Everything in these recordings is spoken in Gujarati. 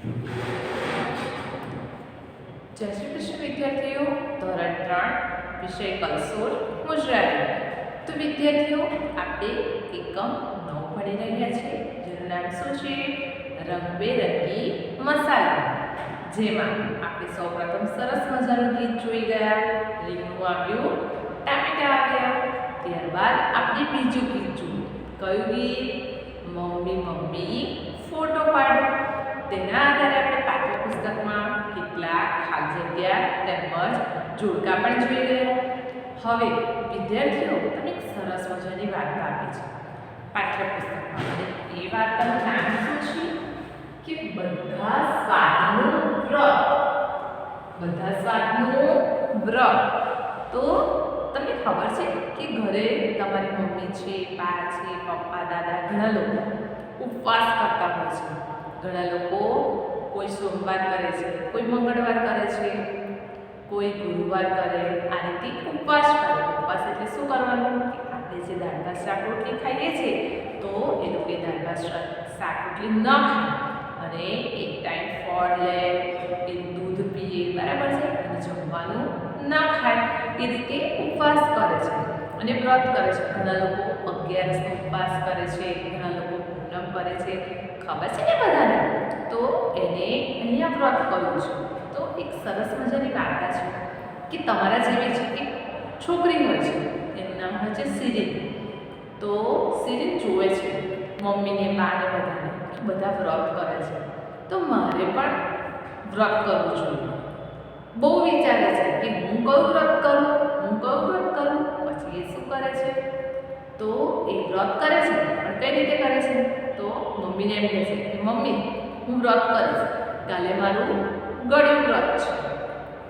જય શ્રી કૃષ્ણ વિદ્યાર્થીઓ, ધોરણ 3 વિષય કલસોળ ગુજરાતી. તો વિદ્યાર્થીઓ, આપણે એકમ 9 ભણી રહ્યા છીએ, જેનું નામ શું છે? રંગબેરંગી મસાલો. જેમાં આપણે સૌપ્રથમ સરસ મજાનું ગીત જોઈ ગયા. રીંગણું આવ્યું, ટામેટા આવ્યા. ત્યારબાદ આપણે બીજું ગીત જોયું. કયું ગીત? મમ્મી મમ્મી ફોટો પાડો. તેના આધારે આપણે પાઠ્યપુસ્તકમાં કેટલાક ખાલી જગ્યા તેમજ જોડકા પણ જોઈ ગયા. હવે વિદ્યાર્થીઓ, તમને એક સરસ મજાની વાર્તા આપી છે પાઠ્યપુસ્તકમાં. અને એ વાર્તાનું નામ શું છે? કે બધા સ્વાદનું વ્રત. બધા સ્વાદનું વ્રત. તો તમને ખબર છે કે ઘરે તમારી મમ્મી છે, બા છે, પપ્પા, દાદા, ઘણા લોકો ઉપવાસ કરતા હોય છે. ઘણા લોકો કોઈ સોમવાર કરે છે, કોઈ મંગળવાર કરે છે, કોઈ ગુરુવાર કરે. આ રીતે ઉપવાસ કરે. ઉપવાસ એટલે શું કરવાનું? કે આપણે જે દાળ ભાત શાક રોટલી ખાઈએ છીએ, તો એ લોકો દાળ ભાત શાક રોટલી ન ખાય અને એક ટાઈમ ફળ લે, એ દૂધ પીએ, બરાબર છે, અને જમવાનું ન ખાય. એ રીતે ઉપવાસ કરે છે અને વ્રત કરે છે. ઘણા લોકો 11નો ઉપવાસ કરે છે, ઘણા લોકો પૂનમ કરે છે. ખબર છે ને બધાને? તો એને અહીંયા વ્રત કર્યું છે. તો એક સરસ મજાની વાર્તા છે કે તમારા જેવી છે એક છોકરી હોય છે, એનું નામ હોય છે સિરીન. તો સિરીન જુએ છે મમ્મીને, બાને, બધાને કે બધા વ્રત કરે છે, તો મારે પણ વ્રત કરવું જોઈએ. બહુ વિચારે છે કે હું કયું વ્રત કરું, હું કયું વ્રત કરું. પછી એ શું કરે છે? તો એ વ્રત કરે છે, પણ કઈ રીતે કરે છે? તો મમ્મીને એમ કહે છે કે મમ્મી, હું વ્રત કરીશ, કાલે મારું ગળ્યું વ્રત છે.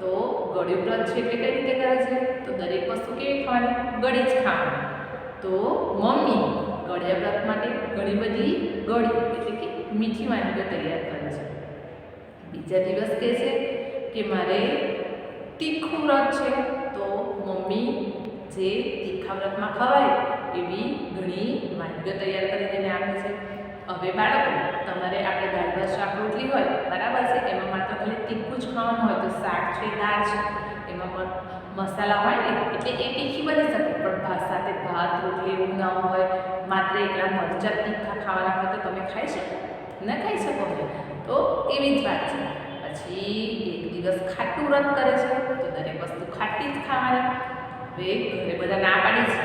તો ગળ્યું વ્રત છે એટલે કઈ રીતે કરે છે? તો દરેક વસ્તુ કેવી ખાવાની? ગળી જ ખાવાની. તો મમ્મી ગળ્યા વ્રત માટે ઘણી બધી ગળી એટલે કે મીઠી વાનગીઓ તૈયાર કરે છે. બીજા દિવસ કહે છે કે મારે તીખું વ્રત છે. તો મમ્મી જે તીખા વ્રતમાં ખવાય એવી ઘણી વાનગીઓ તૈયાર કરીને એને આપે છે. હવે બાળકો, તમારે આપણે દાળ ભાત શાક રોટલી હોય, બરાબર છે, એમાં માત્ર ખાલી તીખું જ ખાવાનું હોય. તો શાક છે, દાળ છે, એમાં મસાલા હોય ને એટલે એ તીખી બની શકે. પણ ભાત સાથે ભાત રોટલી એવું ના હોય, માત્ર એકલા મરચાં તીખા ખાવાના હોય, તો તમે ખાઈ શકો? ન ખાઈ શકો ને? તો એવી જ વાત છે. પછી એક દિવસ ખાટું વ્રત કરે છે, તો દરેક વસ્તુ ખાટી જ ખાવાની. હવે ઘરે બધા ના પાડી છે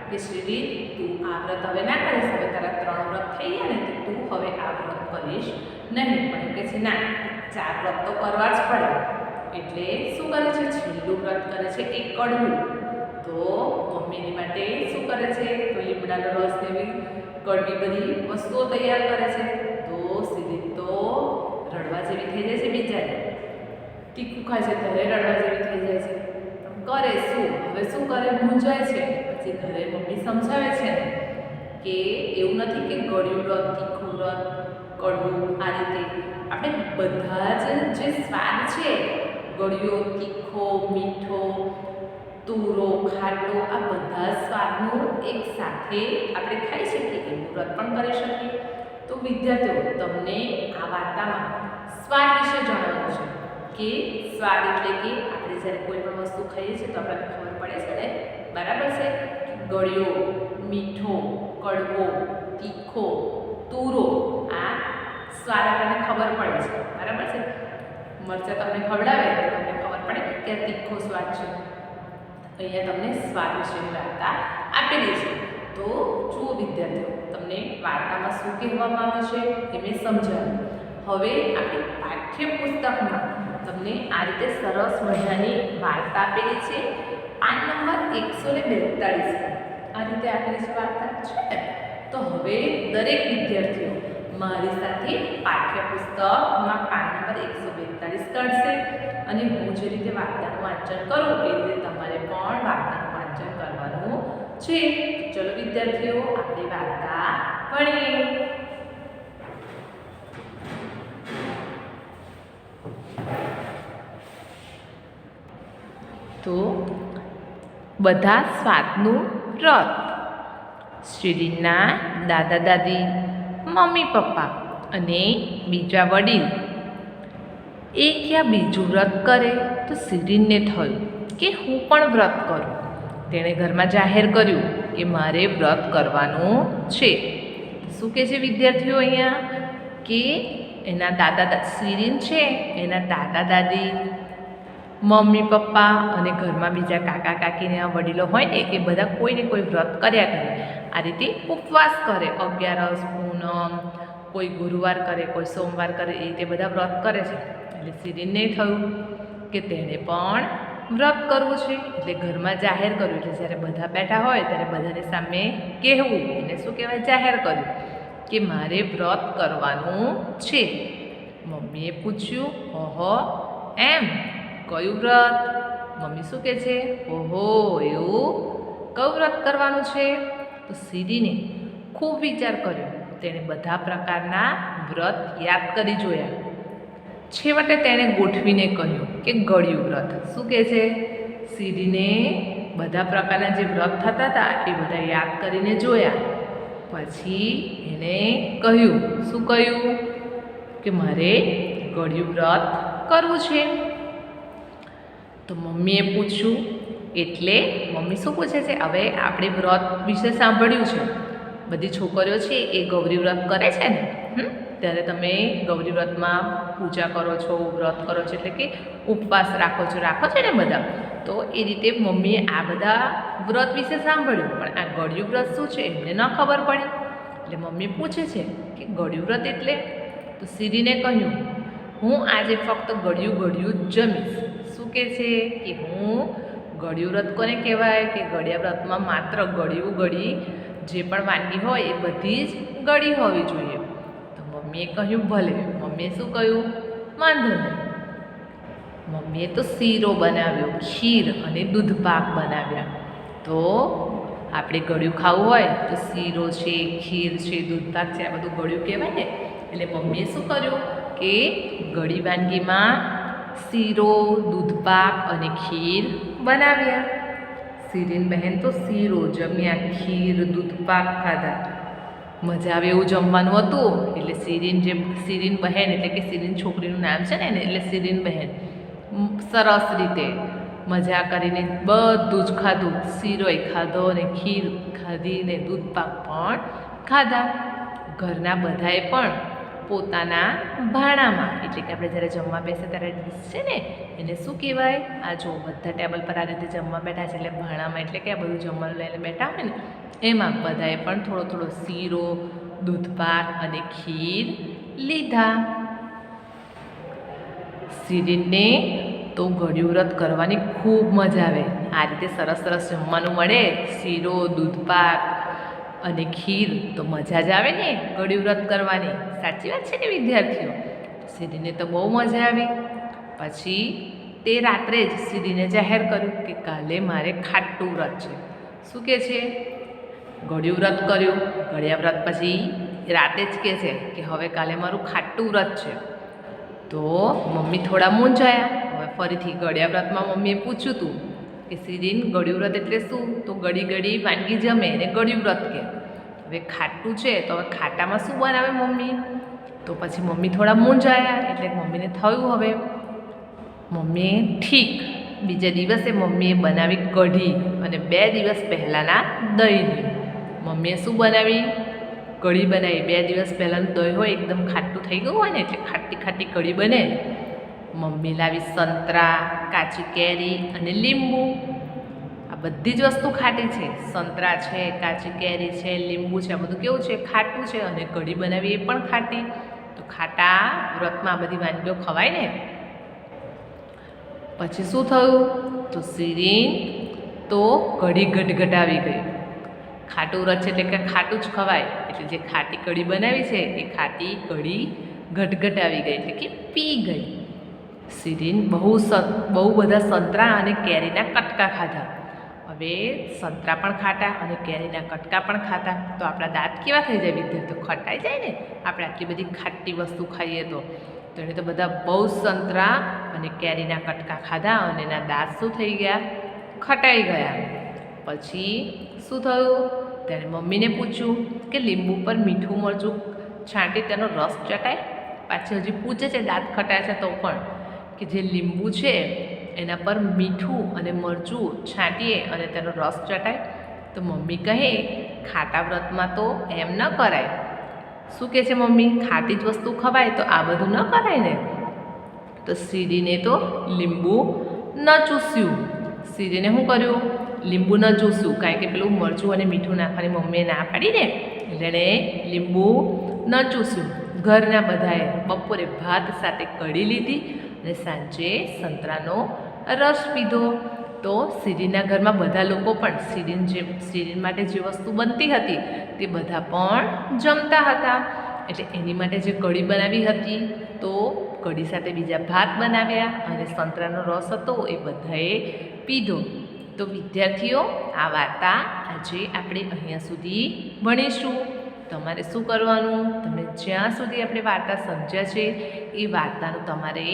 કે શ્રી, તું આ વ્રત હવે ના કરીશ. હવે તારા 3 વ્રત થઈ ગયા ને, તો તું હવે આ વ્રત કરીશ નહીં. પણ કે છે ના, 4 વ્રત તો કરવા જ પડે. એટલે શું કરે છે? છેલ્લું વ્રત કરે છે એક કડવું. તો મમ્મીની માટે શું કરે છે? તો લીમડાનો રસ એવી કડવી બધી વસ્તુઓ તૈયાર કરે છે. તો સીધી તો રડવા જેવી થઈ જાય છે. બિચારી તીખું ખાય છે ત્યારે રડવા જેવી થઈ જાય છે. કરે શું? હવે શું કરે? મૂંઝાય છે. પછી ઘરે મમ્મી સમજાવે છે કે એવું નથી કે ગળ્યું વ્રત, તીખું વ્રત, કડવું, આ રીતે આપણે બધા જ જે સ્વાદ છે, ગળ્યો, તીખો, મીઠો, તુરો, ખાટો, આ બધા સ્વાદનું એક સાથે આપણે ખાઈ શકીએ. એવું વ્રત પણ કરી શકીએ. તો વિદ્યાર્થીઓ, તમને આ વાર્તામાં સ્વાદ વિશે જણાવ્યું છે કે સ્વાદ એટલે કે આપણે જ્યારે કોઈ પણ વસ્તુ ખાઈએ છીએ તો આપણને ખબર પડે છે ને, બરાબર છે, ગળ્યો, મીઠો, કડવો, તીખો, તુરો, આ સ્વાદ આપણને ખબર પડે છે, બરાબર છે. મરચાં તમને ખવડાવે તો તમને ખબર પડે કે આ તીખો સ્વાદ છે. અહીંયા તમને સ્વાદ વિશેની વાર્તા આપેલી છે. તો જુઓ વિદ્યાર્થીઓ, તમને વાર્તામાં શું કહેવામાં આવ્યું છે એ મેં સમજાવ્યું. હવે આપણે પાઠ્યપુસ્તકમાં તમને આ રીતે સરસ મજાની વાર્તા આપેલી છે. PAN number 142. આ રીતે આપેલી છે વાર્તા છે. તો હવે દરેક વિદ્યાર્થીઓ મારી સાથે પાઠ્યપુસ્તકમાં પાન નંબર 142 કાઢશે. અને હું જે રીતે વાર્તાનું વાંચન કરું એ રીતે તમારે પણ વાર્તાનું વાંચન કરવાનું છે. ચલો વિદ્યાર્થીઓ, આપણે વાર્તા ભણીએ. તો બધા સ્વાદનું વ્રત. શ્રીના દાદા દાદી, મમ્મી પપ્પા અને બીજા વડીલ એક યા બીજું વ્રત કરે તો શિરીનને થયું કે હું પણ વ્રત કરું. તેણે ઘરમાં જાહેર કર્યું કે મારે વ્રત કરવાનું છે. શું કહે છે વિદ્યાર્થીઓ અહીંયા કે એના દાદા શિરીન છે એના દાદા દાદી, મમ્મી પપ્પા અને ઘરમાં બીજા કાકા કાકીને વડીલો હોય ને એ બધા કોઈને કોઈ વ્રત કર્યા કરે. આ રીતે ઉપવાસ કરે, 11 પૂનમ, કોઈ ગુરુવાર કરે, કોઈ સોમવાર કરે, એ રીતે બધા વ્રત કરે છે. એટલે શિરીનને થયું કે તેણે પણ વ્રત કરવું છે. એટલે ઘરમાં જાહેર કર્યું. એટલે જ્યારે બધા બેઠા હોય ત્યારે બધાની સામે કહેવું, એને શું કહેવાય? જાહેર કર્યું કે મારે વ્રત કરવાનું છે. મમ્મીએ પૂછ્યું, ઓહો એમ, કયું વ્રત? મમ્મી શું કહે છે? ઓહો એવું, કયું વ્રત કરવાનું છે? તો શિરીને ખૂબ વિચાર કર્યો. તેણે બધા પ્રકારના વ્રત યાદ કરી જોયા. છેવટે તેણે ગોઠવીને કહ્યું કે ગળ્યું વ્રત. શું કહે છે? શિરીને બધા પ્રકારના જે વ્રત થતા હતા એ બધા યાદ કરીને જોયા. પછી એને કહ્યું, શું કહ્યું? કે મારે ગળ્યું વ્રત કરવું છે. તો મમ્મીએ પૂછ્યું, એટલે મમ્મી શું પૂછે છે? હવે આપણે વ્રત વિશે સાંભળ્યું છે. બધી છોકરીઓ છે એ ગૌરી વ્રત કરે છે ને, ત્યારે તમે ગૌરી વ્રતમાં પૂજા કરો છો, વ્રત કરો છો, એટલે કે ઉપવાસ રાખો છો ને બધા. તો એ રીતે મમ્મીએ આ બધા વ્રત વિશે સાંભળ્યું, પણ આ ગળ્યું વ્રત શું છે એમને ન ખબર પડી. એટલે મમ્મી પૂછે છે કે ગળ્યું વ્રત એટલે? તો શિરીને કહ્યું, હું આજે ફક્ત ગળ્યું જ જમીશ. શું કહે છે? કે હું ગળ્યું વ્રત કોને કહેવાય? કે ગળ્યા વ્રતમાં માત્ર ગળી જે પણ વાનગી હોય એ બધી જ ગળી હોવી જોઈએ. તો મમ્મીએ કહ્યું ભલે. મમ્મીએ શું કહ્યું? વાંધો નહીં. મમ્મીએ તો શીરો બનાવ્યો, ખીર અને દૂધપાક બનાવ્યા. તો આપણે ગળ્યું ખાવું હોય તો શીરો છે, ખીર છે, દૂધપાક છે, આ બધું ગળ્યું કહેવાય ને. એટલે મમ્મીએ શું કર્યું કે ગળી વાનગીમાં શીરો, દૂધપાક અને ખીર બનાવ્યા. શિરીન બહેન તો શીરો જમ્યા, ખીર, દૂધપાક ખાધા. મજા આવે એવું જમવાનું હતું. એટલે શિરીન બહેન, એટલે કે શિરીન છોકરીનું નામ છે ને એટલે શિરીન બહેન સરસ રીતે મજા કરીને બધું જ ખાધું. શીરોય ખાધો ને ખીર ખાધી ને દૂધપાક પણ ખાધા. ઘરના બધાએ પણ પોતાના ભાણામાં, એટલે કે આપણે જ્યારે જમવા બેસે ત્યારે ડીશ છે ને એને શું કહેવાય? આ જો બધા ટેબલ પર આ રીતે જમવા બેઠા છે એટલે ભાણામાં, એટલે કે આ બધું જમવાનું લઈને બેઠા હોય ને એમાં બધાએ પણ થોડો શીરો, દૂધપાક અને ખીર લીધા. શિરીનને તો ગળ્યું વ્રત કરવાની ખૂબ મજા આવે. આ રીતે સરસ જમવાનું મળે, શીરો, દૂધપાક અને ખીર, તો મજા જ આવે ને ગળ્યું વ્રત કરવાની. સાચી વાત છે ને વિદ્યાર્થીઓ? શિરીને તો બહુ મજા આવી. પછી તે રાત્રે જ શિરીને જાહેર કર્યું કે કાલે મારે ખાટું વ્રત છે. શું કહે છે? ગળ્યું વ્રત કર્યું. ગળ્યા વ્રત પછી રાતે જ કહે છે કે હવે કાલે મારું ખાટું વ્રત છે. તો મમ્મી થોડા મૂંઝાયા. હવે ફરીથી ગળ્યા વ્રતમાં મમ્મીએ પૂછ્યું હતું કે શિરીન ગળ્યું વ્રત એટલે શું? તો ગળી વાનગી જમે એને ગળ્યું વ્રત કહે. હવે ખાટું છે તો હવે ખાટામાં શું બનાવે મમ્મી? તો પછી મમ્મી થોડા મૂંઝાયા. એટલે મમ્મીને થયું હવે મમ્મીએ ઠીક બીજા દિવસે મમ્મીએ બનાવી કઢી અને 2 દિવસ પહેલાંના દહીંની. મમ્મીએ શું બનાવી? કઢી બનાવી. 2 દિવસ પહેલાંનું દહીં હોય એકદમ ખાટું થઈ ગયું હોય ને એટલે ખાટી કઢી બને. મમ્મી લાવી સંતરા, કાચી કેરી અને લીંબુ. આ બધી જ વસ્તુ ખાટી છે. સંતરા છે, કાચી કેરી છે, લીંબુ છે, આ બધું કેવું છે? ખાટું છે. અને કઢી બનાવી એ પણ ખાટી. તો ખાટા વ્રતમાં આ બધી વાનગીઓ ખવાય ને. પછી શું થયું? તો શિરીન તો કઢી ગટગટાવી ગઈ. ખાટું વ્રત છે એટલે કે ખાટું જ ખવાય. એટલે જે ખાટી કઢી બનાવી છે એ ખાટી કઢી ગટગટાવી ગઈ, એટલે કે પી ગઈ. શિરીન બહુ બધા સંતરા અને કેરીના કટકા ખાધા. હવે સંતરા પણ ખાટા અને કેરીના કટકા પણ ખાતા. તો આપણા દાંત કેવા થઈ જાય વિદ્યાર્થીઓ? ખટાઈ જાય ને આપણે આટલી બધી ખાટી વસ્તુ ખાઈએ તો. એને તો બધા બહુ સંતરા અને કેરીના કટકા ખાધા અને એના દાંત શું થઈ ગયા? ખટાઈ ગયા. પછી શું થયું? ત્યારે મમ્મીને પૂછ્યું કે લીંબુ પર મીઠું મરચું છાંટી તેનો રસ ચટાય. પાછી હજી પૂછે છે દાંત ખટાય છે તો પણ. કે જે લીંબુ છે એના પર મીઠું અને મરચું છાંટીએ અને તેનો રસ ચટાય. તો મમ્મી કહે ખાટા વ્રતમાં તો એમ ન કરાય. શું કહે છે મમ્મી? ખાટી જ વસ્તુ ખવાય તો આ બધું ન કરાય ને. તો સીરીને તો લીંબુ ન ચૂસ્યું. સીરીને શું કર્યું? લીંબુ ન ચૂસ્યું, કારણ કે પેલું મરચું અને મીઠું નાખવાની મમ્મીએ ના પાડી ને, એટલે એણે લીંબુ ન ચૂસ્યું. ઘરના બધાએ બપોરે ભાત સાથે કઢી લીધી અને સાંજે સંતરાનો રસ પીધો. તો સીરીના ઘરમાં બધા લોકો પણ સીરી માટે જે વસ્તુ બનતી હતી તે બધા પણ જમતા હતા. એટલે એની માટે જે કઢી બનાવી હતી તો કઢી સાથે બીજા ભાત બનાવ્યા અને સંતરાનો રસ હતો એ બધાએ પીધો. તો વિદ્યાર્થીઓ, આ વાર્તા આજે આપણે અહીંયા સુધી ભણીશું. તમારે શું કરવાનું? તમે જ્યાં સુધી આપણે વાર્તા સમજ્યા છે એ વાર્તાનું તમારે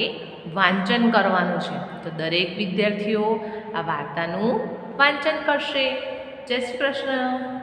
વાંચન કરવાનું છે. તો દરેક વિદ્યાર્થીઓ આ વાર્તાનું વાંચન કરશે. જય શ્રી કૃષ્ણ.